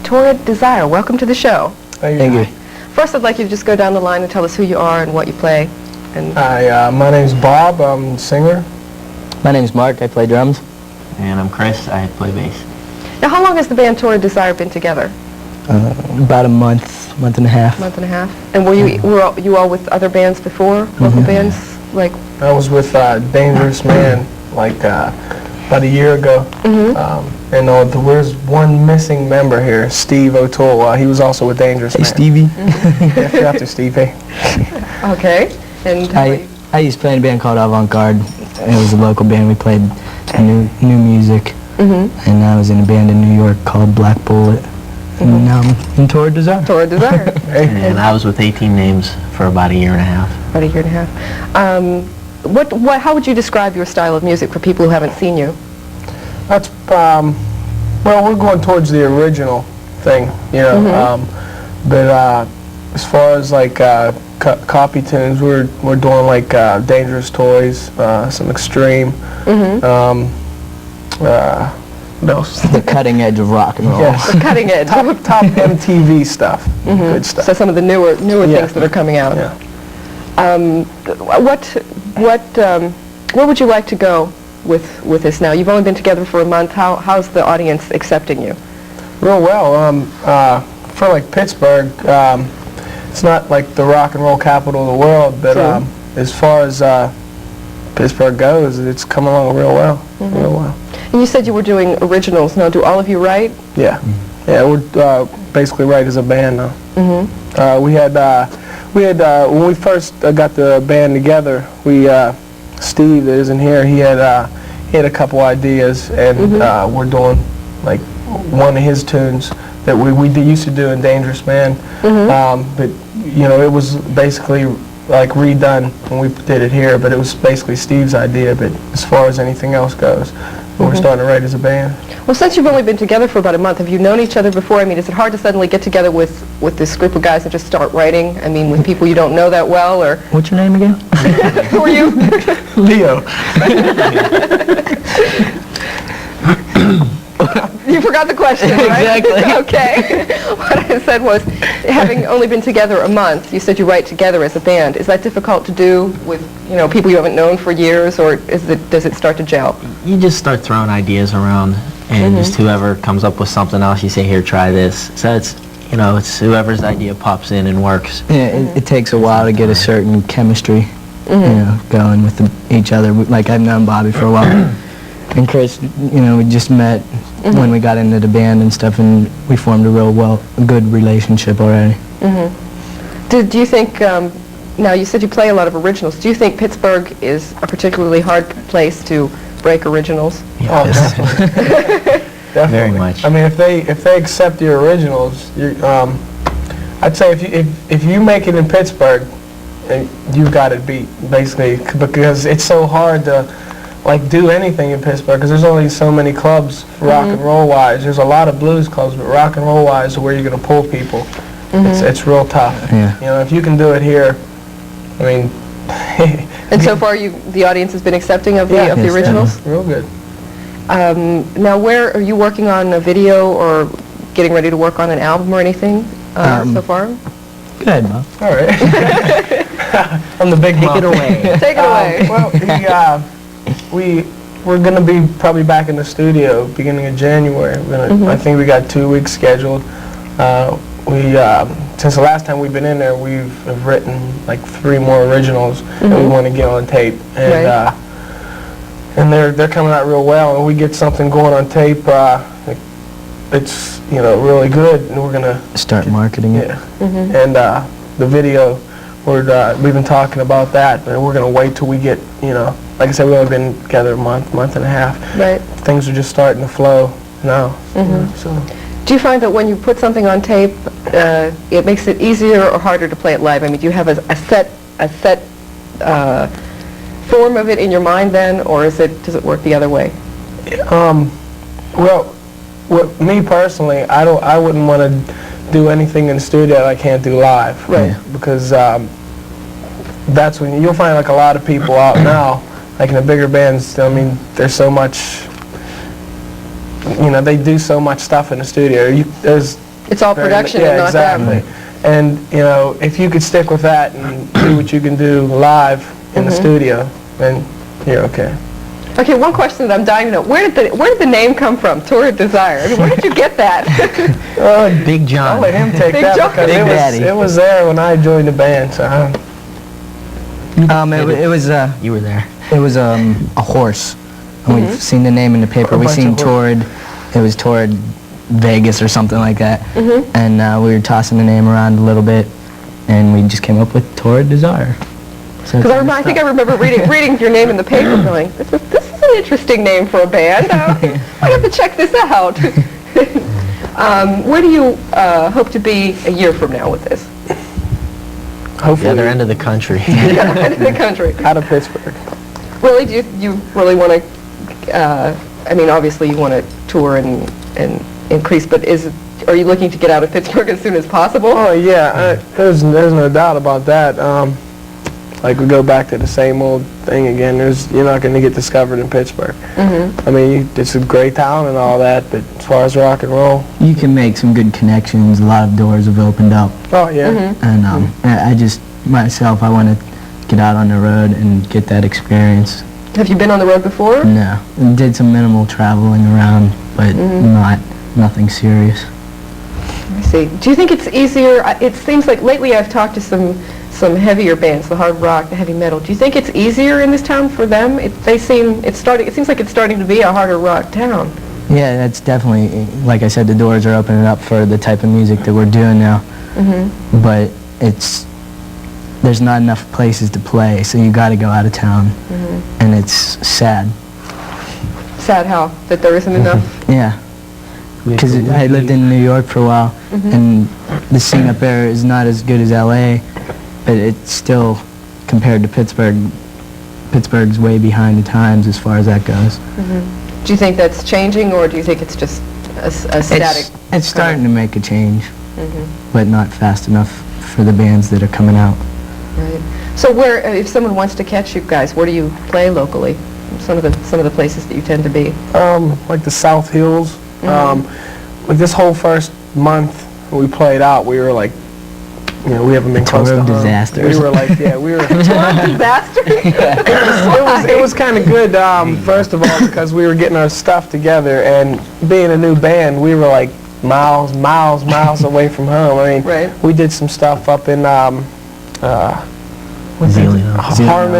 Torrid Desire. Welcome to the show. Thank you. First, I'd like you to just go down the line and tell us who you are and what you play. Hi, my name's Bob. I'm a singer. My name's Mark. I play drums. And I'm Chris. I play bass. Now, how long has the band Torrid Desire been together? About a month and a half. Month and a half. And were you all with other bands before? Local bands? Like I was with Dangerous Man like about a year ago. And there's one missing member here, Steve O'Toole. He was also with Dangerous Man. Hey, Stevie. After Steve, hey. Okay. And I used to play in a band called Avant Garde. It was a local band. We played new music. And I was in a band in New York called Black Bullet. And now I'm in Torrid Desire. Torrid Desire. And I was with 18 Names for about a year and a half. About a year and a half. How would you describe your style of music for people who haven't seen you? That's well, we're going towards the original thing, you know. But as far as like copy tunes, we're doing like Dangerous Toys, some Extreme. What else? The cutting edge of rock and roll. Yes. The cutting edge. top MTV stuff. Good stuff. So some of the newer things that are coming out. Yeah. Where would you like to go with this now? You've only been together for a month. How's the audience accepting you? Real well. For like Pittsburgh, it's not like the rock and roll capital of the world, but as far as Pittsburgh goes, it's coming along real well. Real well. And you said you were doing originals. Now, do all of you write? Yeah. Yeah, we're basically write as a band now. We had when we first got the band together, Steve that isn't here, he had a couple ideas, and we're doing like one of his tunes that we used to do in Dangerous Man. But you know, it was basically like redone when we did it here, but it was basically Steve's idea. But as far as anything else goes, we're starting to write as a band. Well, since you've only been together for about a month, have you known each other before? I mean, is it hard to suddenly get together with this group of guys and just start writing? I mean, with people you don't know that well, or? What's your name again? Who are you? Leo. You forgot the question, right? Exactly. Okay. What I said was, having only been together a month, you said you write together as a band. Is that difficult to do with, you know, people you haven't known for years, or does it start to gel? You just start throwing ideas around, and just whoever comes up with something else, you say, here, try this. So it's, you know, it's whoever's idea pops in and works. Yeah, it takes a while to get a certain chemistry, you know, going with each other. Like, I've known Bobby for a while. And Chris, you know, we just met when we got into the band and stuff, and we formed a good relationship already. Do you think, now you said you play a lot of originals, do you think Pittsburgh is a particularly hard place to break originals? Yeah, Oh, definitely. very much. I mean, if they accept your originals, I'd say if you make it in Pittsburgh, you've got it beat, basically, because it's so hard to like do anything in Pittsburgh, because there's only so many clubs rock and roll wise. There's a lot of blues clubs, but rock and roll wise, where you're going to pull people, it's real tough. Yeah. You know, if you can do it here, I mean. And so far, the audience has been accepting of the originals? Real good. Now, where are you working on a video or getting ready to work on an album or anything so far? Go ahead, Bob. All right. I'm the big Take it mouth. away. Take it away. Well, we're going to be probably back in the studio beginning of January. I think we got 2 weeks scheduled. Since the last time we've been in there, we've written like 3 more originals that we want to get on tape, and and they're coming out real well. And we get something going on tape, it's really good, and we're gonna Start marketing it. yeah. And the video, we've been talking about that, but we're gonna wait till we get like I said, we've only been together a month and a half. Right. Things are just starting to flow now. So. Do you find that when you put something on tape, it makes it easier or harder to play it live? I mean, do you have a set form of it in your mind then, or does it work the other way? Well, me personally, I wouldn't want to do anything in the studio that I can't do live. Right. Because that's when you'll find like a lot of people out now, like in the bigger bands. I mean, there's so much. They do so much stuff in the studio. It's all production and not exactly. And, you know, if you could stick with that and do what you can do live in the studio, then you're okay. Okay, one question that I'm dying to know. Where did the name come from, Torrid Desire? I mean, where did you get that? Big John. I'll let him take Big that John. because Big Daddy. it was there when I joined the band. So It was You were there. it was a horse. And we've seen the name in the paper. A We bunch seen of Torrid. It was Torrid Vegas or something like that. And we were tossing the name around a little bit, and we just came up with Torrid Desire. So Because I think I remember reading your name in the paper and going, this is an interesting name for a band. I have to check this out. Where do you hope to be a year from now with this? The hopefully other end of the country. In the country. out of Pittsburgh. Really, do you really want to, I mean, obviously you want to tour and increase, but are you looking to get out of Pittsburgh as soon as possible? Oh yeah, there's no doubt about that. Like we go back to the same old thing again. You're not going to get discovered in Pittsburgh. I mean, it's a great town and all that, but as far as rock and roll, you can make some good connections. A lot of doors have opened up. oh yeah, And I just, myself, I want to get out on the road and get that experience. Have you been on the road before? No. Did some minimal traveling around, but nothing serious. I see. Do you think it's easier? It seems like lately I've talked to some heavier bands, the hard rock, the heavy metal. Do you think it's easier in this town for them? It seems like it's starting to be a harder rock town. Yeah, that's definitely, like I said, the doors are opening up for the type of music that we're doing now. But there's not enough places to play, so you got to go out of town, and it's sad. Sad how? That there isn't enough? Yeah, because I lived in New York for a while, and the scene up there is not as good as LA, but it's still, compared to Pittsburgh's way behind the times as far as that goes. Do you think that's changing, or do you think it's just a static? It's starting to make a change, but not fast enough for the bands that are coming out. Right. So where, if someone wants to catch you guys, where do you play locally? Some of the places that you tend to be. like the South Hills. Like this whole first month we played out, we were like, you know, we haven't been close to Torrid home. disasters. We were like, yeah, we were. Disaster? It was kind of good, first of all, because we were getting our stuff together, and being a new band, we were like miles away from home. I mean, Right. we did some stuff up in Harmony,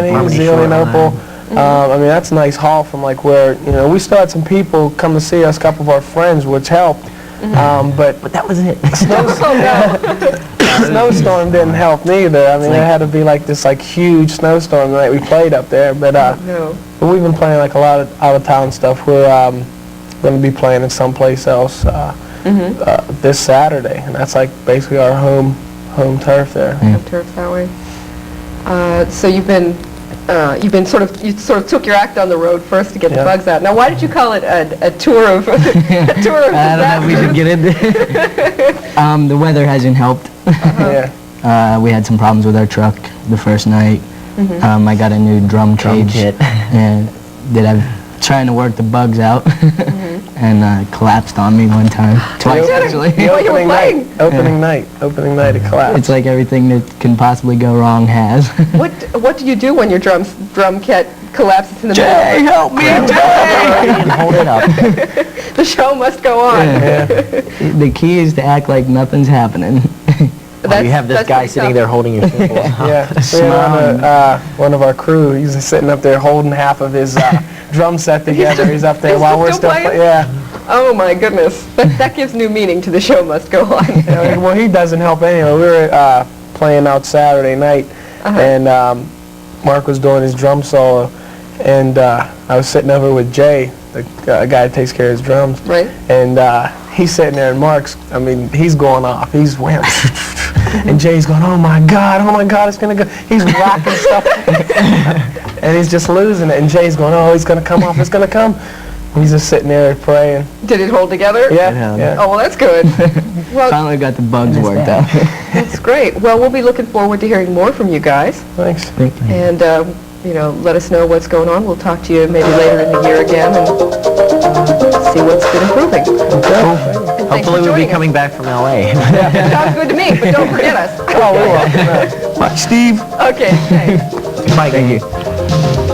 Harmony, Zdinak. I mean, that's a nice haul from like where, you know, we still had some people come to see us, a couple of our friends, which helped. But That was it. snowstorm didn't help neither. I mean, it had to be like this like huge snowstorm the night we played up there. But No. but we've been playing like a lot of out of town stuff. We're going to be playing in someplace else this Saturday, and that's like basically our home turf there. Turf that way. So you sort of took your act on the road first to get the bugs out. Now, why did you call it a tour of a tour of I don't know if we should disasters? get into The weather hasn't helped. Yeah. We had some problems with our truck the first night. I got a new drum cage, kit. and trying to work the bugs out, and collapsed on me one time, twice actually. The While you were opening night, it collapsed. It's like everything that can possibly go wrong has. What do you do when your drum kit collapses in the Jay, middle? help me, Jay! Hold it up. The show must go on. The key is to act like nothing's happening. You have this that's guy pretty sitting tough. there holding your cymbals. Yeah, we had one of our crew. He's sitting up there holding half of his drum set together. He's up there he's while we're still still playing? yeah. Oh my goodness, that gives new meaning to the show must go on. Well, he doesn't help anyway. We were playing out Saturday night, and Mark was doing his drum solo, and I was sitting over with Jay, the guy that takes care of his drums. Right. And he's sitting there, and Mark's, I mean, he's going off. He's wham. And Jay's going, oh my God, it's going to go. He's rocking stuff. And he's just losing it. And Jay's going, oh, it's going to come off, it's going to come. And he's just sitting there praying. Did it hold together? Yeah. Oh, well, that's good. Well, Finally got the bugs worked out. that's great. Well, we'll be looking forward to hearing more from you guys. Thanks. And, let us know what's going on. We'll talk to you maybe later in the year again and see what's been improving. Okay. and thanks for Hopefully we'll be joining us. coming back from LA. Sounds good to me, but don't forget us. Oh, we will. Steve. Okay, thanks. Bye, thank you.